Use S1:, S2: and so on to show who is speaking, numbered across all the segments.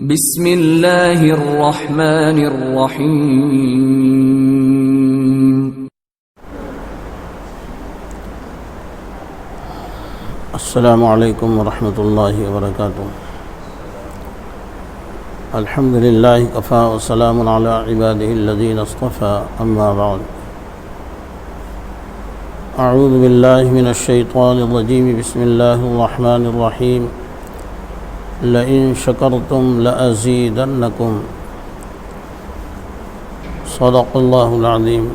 S1: بسم اللہ الرحمن الرحیم۔
S2: السلام علیکم ورحمۃ اللہ وبرکاتہ۔ الحمد للہ کفا وسلام علی عبادہ الذین اصطفى، اما بعد، اعوذ باللہ من الشیطان الرجیم، بسم اللہ الرحمن الرحیم۔ لئن شکرتم لأزیدنکم، صدق اللہ العظیم۔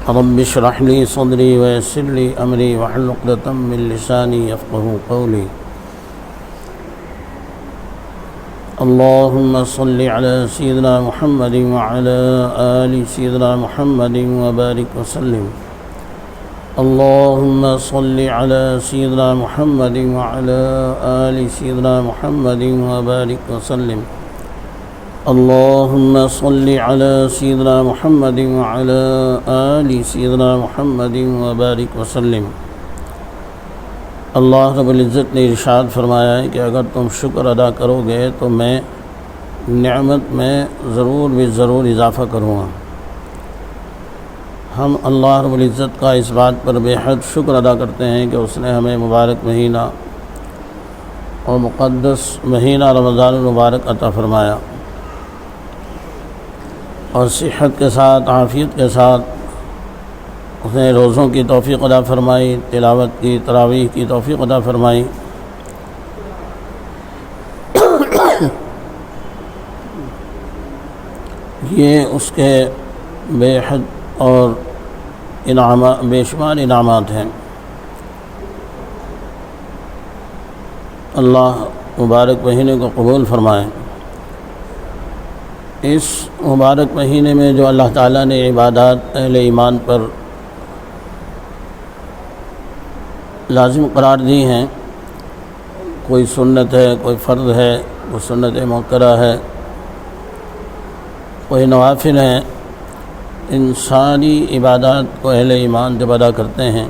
S2: رب اشرح لی صدری ویسر لی امری واحلل عقدۃ من لسانی یفقہوا قولی۔ اللہم صل علی سیدنا محمد وعلی آل سیدنا محمد وبارک وسلم۔ اللہم صل علی سیدنا محمد وعلی آل سیدنا محمد وبارک وسلم۔ اللہم صل علی سیدنا محمد وعلی آل سیدنا محمد وبارک وسلم۔ اللہ رب العزت نے ارشاد فرمایا ہے کہ اگر تم شکر ادا کرو گے تو میں نعمت میں ضرور اضافہ کروں گا۔ ہم اللہ رب العزت کا اس بات پر بے حد شکر ادا کرتے ہیں کہ اس نے ہمیں مبارک مہینہ اور مقدس مہینہ رمضان المبارک عطا فرمایا، اور صحت کے ساتھ، عافیت کے ساتھ اس نے روزوں کی توفیق عطا فرمائی، تلاوت کی، تراویح کی توفیق عطا فرمائی۔ یہ اس کے بے حد اور بے شمار انعامات ہیں۔ اللہ مبارک مہینے کو قبول فرمائے۔ اس مبارک مہینے میں جو اللہ تعالیٰ نے عبادات اہل ایمان پر لازم قرار دی ہیں، کوئی سنت ہے، کوئی فرض ہے، کوئی سنت مؤکدہ ہے، کوئی نوافل ہیں، ان ساری عبادات کو اہل ایمان جب ادا کرتے ہیں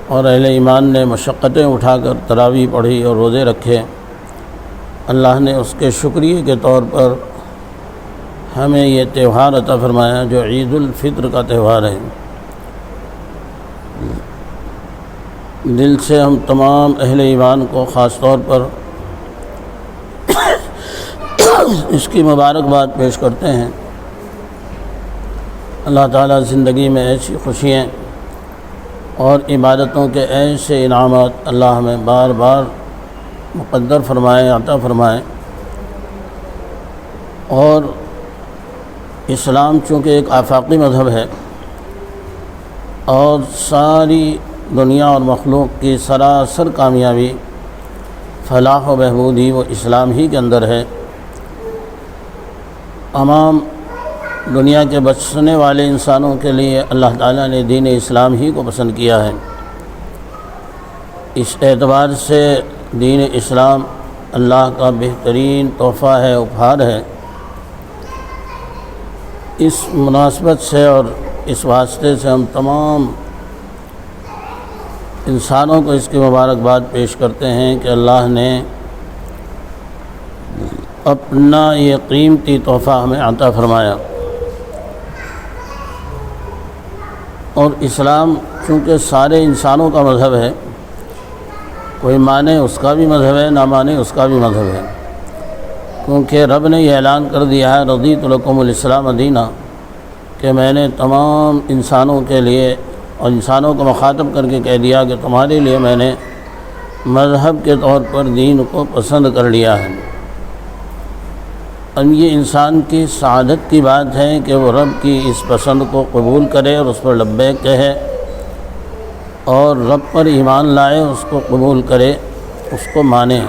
S2: اور اہل ایمان نے مشقتیں اٹھا کر تراویح پڑھی اور روزے رکھے، اللہ نے اس کے شکریہ کے طور پر ہمیں یہ تہوار عطا فرمایا جو عید الفطر کا تہوار ہے۔ دل سے ہم تمام اہل ایمان کو خاص طور پر اس کی مبارکباد پیش کرتے ہیں۔ اللہ تعالیٰ زندگی میں ایسی خوشیاں اور عبادتوں کے ایسے انعامات اللہ ہمیں بار بار مقدر فرمائے، عطا فرمائے۔ اور اسلام چونکہ ایک آفاقی مذہب ہے اور ساری دنیا اور مخلوق کی سراسر کامیابی، فلاح و بہبودی وہ اسلام ہی کے اندر ہے۔ تمام دنیا کے بچنے والے انسانوں کے لیے اللہ تعالیٰ نے دین اسلام ہی کو پسند کیا ہے۔ اس اعتبار سے دین اسلام اللہ کا بہترین تحفہ ہے، اپہار ہے۔ اس مناسبت سے اور اس واسطے سے ہم تمام انسانوں کو اس کی مبارکباد پیش کرتے ہیں کہ اللہ نے اپنا یہ قیمتی تحفہ ہمیں عطا فرمایا۔ اور اسلام چونکہ سارے انسانوں کا مذہب ہے، کوئی مانے اس کا بھی مذہب ہے، نہ مانے اس کا بھی مذہب ہے، کیونکہ رب نے یہ اعلان کر دیا ہے رضیت لکم الاسلام دینا، کہ میں نے تمام انسانوں کے لیے اور انسانوں کو مخاطب کر کے کہہ دیا کہ تمہارے لیے میں نے مذہب کے طور پر دین کو پسند کر لیا ہے۔ اب یہ انسان کی سعادت کی بات ہے کہ وہ رب کی اس پسند کو قبول کرے اور اس پر لبیک کہے، اور رب پر ایمان لائے، اس کو قبول کرے، اس کو مانے۔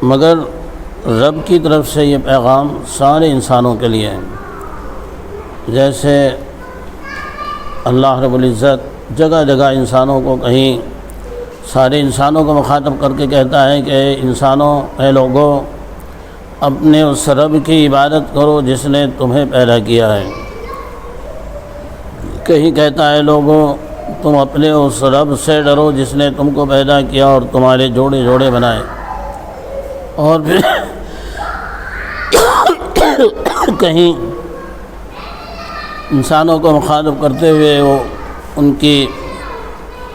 S2: مگر رب کی طرف سے یہ پیغام سارے انسانوں کے لیے ہے۔ جیسے اللہ رب العزت جگہ جگہ انسانوں کو کہیں سارے انسانوں کو مخاطب کر کے کہتا ہے کہ اے انسانوں، اے لوگوں، اپنے اس رب کی عبادت کرو جس نے تمہیں پیدا کیا ہے۔ کہیں کہتا ہے لوگوں، تم اپنے اس رب سے ڈرو جس نے تم کو پیدا کیا اور تمہارے جوڑے جوڑے بنائے۔ اور پھر کہیں انسانوں کو مخاطب کرتے ہوئے وہ ان کی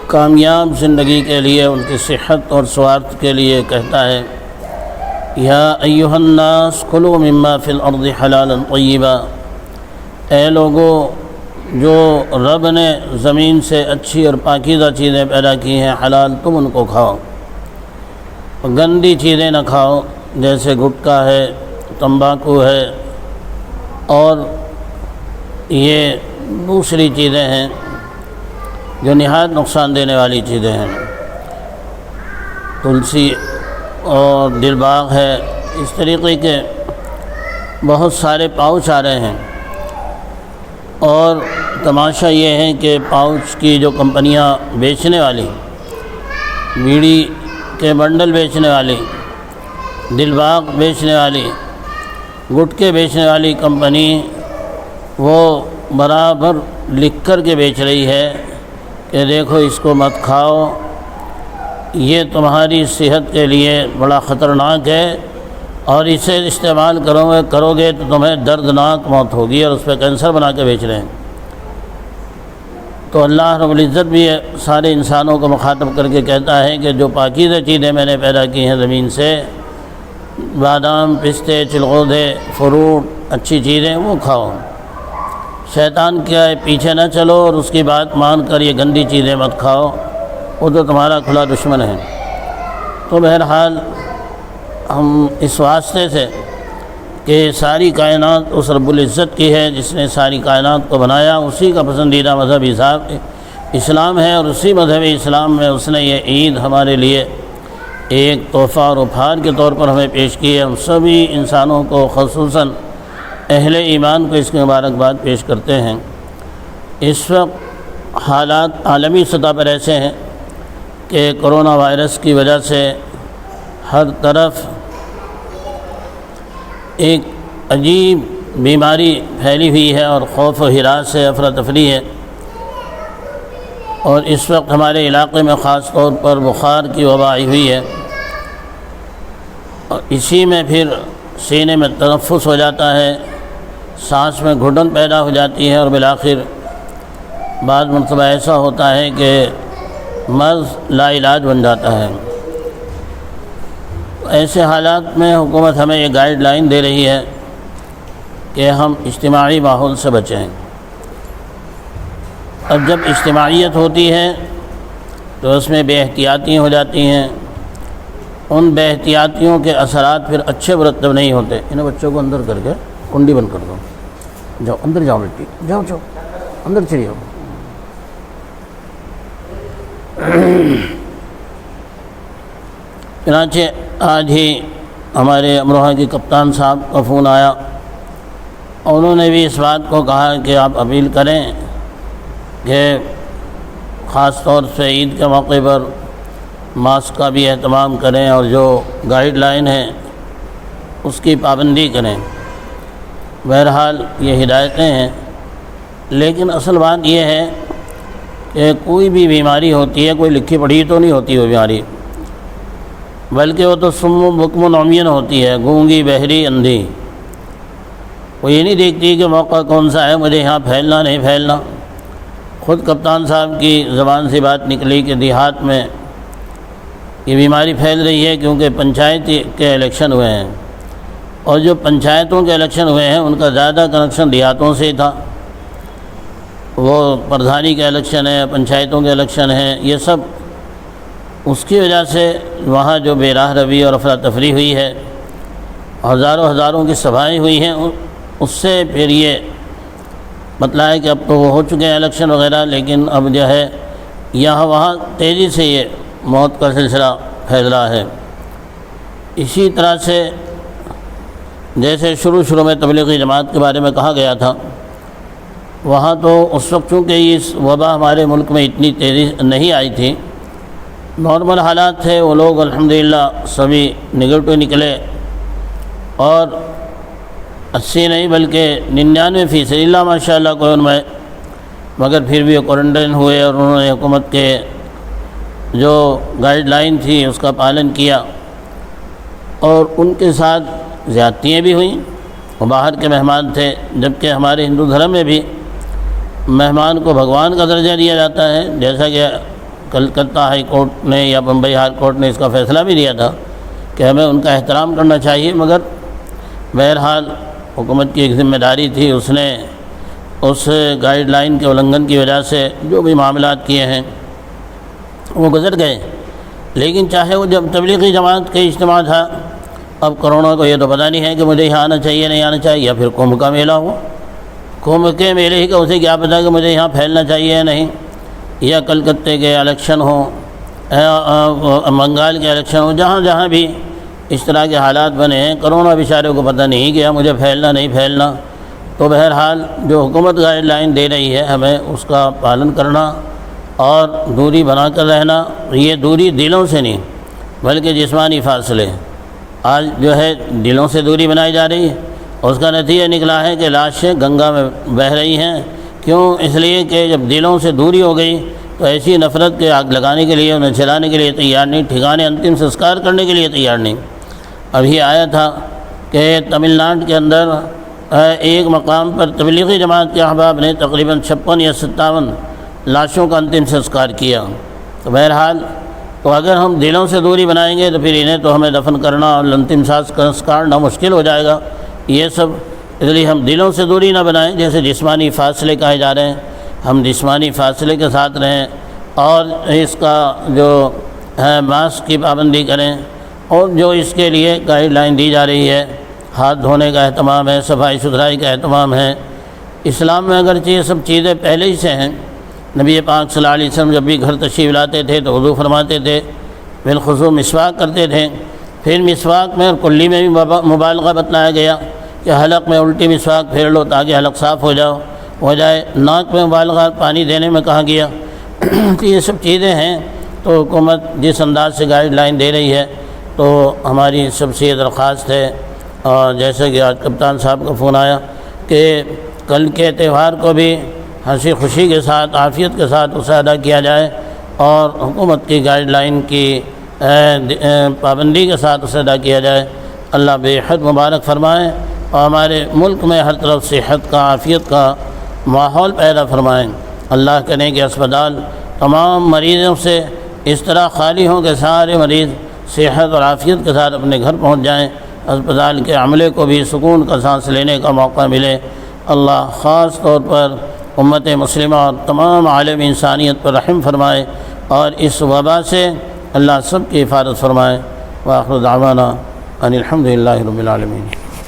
S2: کامیاب زندگی کے لیے، ان کی صحت اور سوارتھ کے لیے کہتا ہے، یا ایھا الناس کلوا مما فی الارض حلالا طیبا، اے لوگو جو رب نے زمین سے اچھی اور پاکیزہ چیزیں پیدا کی ہیں، حلال تم ان کو کھاؤ، گندی چیزیں نہ کھاؤ، جیسے گٹکا ہے، تمباکو ہے اور یہ دوسری چیزیں ہیں جو نہایت نقصان دینے والی چیزیں ہیں، تلسی اور دل باغ ہے، اس طریقے کے بہت سارے پاؤچ آ رہے ہیں۔ اور تماشا یہ ہے کہ پاؤچ کی جو کمپنیاں بیچنے والی، بیڑی کے بنڈل بیچنے والی، دل باغ بیچنے والی، گٹکے بیچنے والی کمپنی وہ برابر لکھ کر کے بیچ رہی ہے کہ دیکھو اس کو مت کھاؤ، یہ تمہاری صحت کے لیے بڑا خطرناک ہے، اور اسے استعمال کرو گے تو تمہیں دردناک موت ہوگی، اور اس پہ کینسر بنا کے بیچ رہے ہیں۔ تو اللہ رب العزت بھی سارے انسانوں کو مخاطب کر کے کہتا ہے کہ جو پاکیزہ چیزیں میں نے پیدا کی ہیں زمین سے، بادام، پستے، چلغوزے، فروٹ، اچھی چیزیں وہ کھاؤ، شیطان کیا ہے پیچھے نہ چلو اور اس کی بات مان کر یہ گندی چیزیں مت کھاؤ، وہ تو تمہارا کھلا دشمن ہے۔ تو بہرحال ہم اس واسطے سے کہ ساری کائنات اس رب العزت کی ہے جس نے ساری کائنات کو بنایا، اسی کا پسندیدہ مذہب اسلام ہے، اور اسی مذہب اسلام میں اس نے یہ عید ہمارے لیے ایک تحفہ اور اپہار کے طور پر ہمیں پیش کی ہے۔ ہم سبھی انسانوں کو، خصوصاً اہل ایمان کو اس کی مبارکباد پیش کرتے ہیں۔ اس وقت حالات عالمی سطح پر ایسے ہیں کہ کرونا وائرس کی وجہ سے ہر طرف ایک عجیب بیماری پھیلی ہوئی ہے، اور خوف و ہراس ہے، افراتفری ہے، اور اس وقت ہمارے علاقے میں خاص طور پر بخار کی وبا آئی ہوئی ہے، اور اسی میں پھر سینے میں تنفس ہو جاتا ہے، سانس میں گھٹن پیدا ہو جاتی ہے، اور بالآخر بعض مرتبہ ایسا ہوتا ہے کہ مرض لا علاج بن جاتا ہے۔ ایسے حالات میں حکومت ہمیں یہ گائیڈ لائن دے رہی ہے کہ ہم اجتماعی ماحول سے بچیں۔ اب جب اجتماعیت ہوتی ہے تو اس میں بے احتیاطی ہو جاتی ہیں، ان بے احتیاطیوں کے اثرات پھر اچھے مرتب نہیں ہوتے۔ انہیں بچوں کو اندر کر کے کنڈی بند کر دو، جاؤ اندر جاؤ بیٹی، جاؤ جاؤ اندر چلی جاؤ۔ چنانچہ آج ہی ہمارے امروہہ کے کپتان صاحب کا فون آیا، اور انہوں نے بھی اس بات کو کہا کہ آپ اپیل کریں کہ خاص طور سے عید کے موقع پر ماسک کا بھی اہتمام کریں، اور جو گائیڈ لائن ہے اس کی پابندی کریں۔ بہرحال یہ ہدایتیں ہیں، لیکن اصل بات یہ ہے کہ کوئی بھی بیماری ہوتی ہے، کوئی لکھی پڑھی تو نہیں ہوتی وہ بیماری، بلکہ وہ تو صم و بکم و عمی ہوتی ہے، گونگی، بہری، اندھی۔ وہ یہ نہیں دیکھتی کہ موقع کون سا ہے، مجھے یہاں پھیلنا نہیں پھیلنا۔ خود کپتان صاحب کی زبان سے بات نکلی کہ دیہات میں یہ بیماری پھیل رہی ہے کیونکہ پنچایت کے الیکشن ہوئے ہیں، اور جو پنچایتوں کے الیکشن ہوئے ہیں ان کا زیادہ کنیکشن دیہاتوں سے ہی تھا۔ وہ پردھانی کے الیکشن ہے، پنچایتوں کے الیکشن ہیں، یہ سب اس کی وجہ سے وہاں جو بے راہ روی اور افراتفری ہوئی ہے، ہزاروں کی سبھائیں ہوئی ہیں، اس سے پھر یہ مطلب ہے کہ اب تو وہ ہو چکے ہیں الیکشن وغیرہ، لیکن اب جو ہے یہاں وہاں تیزی سے یہ موت کا سلسلہ پھیل رہا ہے۔ اسی طرح سے جیسے شروع میں تبلیغی جماعت کے بارے میں کہا گیا تھا، وہاں تو اس وقت چونکہ اس وبا ہمارے ملک میں اتنی تیزی نہیں آئی تھی، نارمل حالات تھے، وہ لوگ الحمدللہ سبھی نگیٹو نکلے، اور 80 نہیں بلکہ 99% اللہ ماشاءاللہ کوئی ان میں، مگر پھر بھی کوارنٹائن ہوئے، اور انہوں نے حکومت کے جو گائیڈ لائن تھی اس کا پالن کیا، اور ان کے ساتھ زیادتیاں بھی ہوئیں، وہ باہر کے مہمان تھے، جبکہ ہمارے ہندو دھرم میں بھی مہمان کو بھگوان کا درجہ دیا جاتا ہے، جیسا کہ کلکتہ ہائی کورٹ نے یا بمبئی ہائی کورٹ نے اس کا فیصلہ بھی دیا تھا کہ ہمیں ان کا احترام کرنا چاہیے، مگر بہرحال حکومت کی ایک ذمہ داری تھی، اس نے اس گائیڈ لائن کے النگھن کی وجہ سے جو بھی معاملات کیے ہیں وہ گزر گئے۔ لیکن چاہے وہ جب تبلیغی جماعت کا اجتماع تھا، اب کرونا کو یہ تو پتہ نہیں ہے کہ مجھے یہاں آنا چاہیے نہیں آنا چاہیے، یا پھر کمبھ کا میلہ ہو، کمبھ کے میلے ہی کا اسے کیا پتہ کہ مجھے یہاں پھیلنا چاہیے یا نہیں، یا کلکتے کے الیکشن ہوں، بنگال کے الیکشن ہوں، جہاں جہاں بھی اس طرح کے حالات بنے ہیں، کرونا بیچارے کو پتہ نہیں کہ مجھے پھیلنا نہیں پھیلنا۔ تو بہرحال جو حکومت گائیڈ لائن دے رہی ہے ہمیں اس کا پالن کرنا اور دوری بنا کر رہنا، یہ دوری دلوں سے نہیں بلکہ جسمانی فاصلے۔ آج جو ہے دلوں سے دوری بنائی جا رہی ہے، اس کا نتیجہ نکلا ہے کہ لاشیں گنگا میں بہہ رہی ہیں۔ کیوں؟ اس لیے کہ جب دلوں سے دوری ہو گئی تو ایسی نفرت کے آگ لگانے کے لیے، انہیں جلانے کے لیے تیار نہیں، ٹھکانے انتم سنسکار کرنے کے لیے تیار نہیں۔ ابھی آیا تھا کہ تمل ناڈو کے اندر ایک مقام پر تبلیغی جماعت کے احباب نے تقریباً 56 یا 57 لاشوں کا انتم سنسکار کیا۔ تو بہرحال تو اگر ہم دلوں سے دوری بنائیں گے تو پھر انہیں تو ہمیں دفن کرنا اور انتم سنسکار نہ مشکل ہو جائے گا، یہ سب۔ اس لیے ہم دلوں سے دوری نہ بنائیں، جیسے جسمانی فاصلے کہے جا رہے ہیں، ہم جسمانی فاصلے کے ساتھ رہیں اور اس کا جو ہے ماسک کی پابندی کریں، اور جو اس کے لیے گائیڈ لائن دی جا رہی ہے، ہاتھ دھونے کا اہتمام ہے، صفائی ستھرائی کا اہتمام ہے۔ اسلام میں اگرچہ یہ سب چیزیں پہلے ہی سے ہیں، نبی پاک صلی اللہ علیہ وسلم جب بھی گھر تشریف لاتے تھے تو وضو فرماتے تھے، بالخصوص مسواک کرتے تھے۔ پھر مسواک میں اور کلی میں بھی مبالغہ بتلایا گیا کہ حلق میں الٹی مسواک پھیر لو تاکہ حلق صاف ہو جائے۔ ناک میں مبالغہ پانی دینے میں کہا گیا۔ کہ یہ سب چیزیں ہیں، تو حکومت جس انداز سے گائیڈ لائن دے رہی ہے تو ہماری سب سے یہ درخواست ہے، اور جیسے کہ آج کپتان صاحب کا فون آیا کہ کل کے تہوار کو بھی ہنسی خوشی کے ساتھ، عافیت کے ساتھ اسے ادا کیا جائے، اور حکومت کی گائیڈ لائن کی پابندی کے ساتھ اسے ادا کیا جائے۔ اللہ بے حد مبارک فرمائے اور ہمارے ملک میں ہر طرف صحت کا، عافیت کا ماحول پیدا فرمائیں۔ اللہ کرے کہ اسپتال تمام مریضوں سے اس طرح خالی ہوں کہ سارے مریض صحت اور عافیت کے ساتھ اپنے گھر پہنچ جائیں، اسپتال کے عملے کو بھی سکون کا سانس لینے کا موقع ملے۔ اللہ خاص طور پر امت مسلمہ اور تمام عالم انسانیت پر رحم فرمائے اور اس وبا سے اللہ سب کی حفاظت فرمائے۔ وآخر دعوانا ان الحمد للہ رب العالمین۔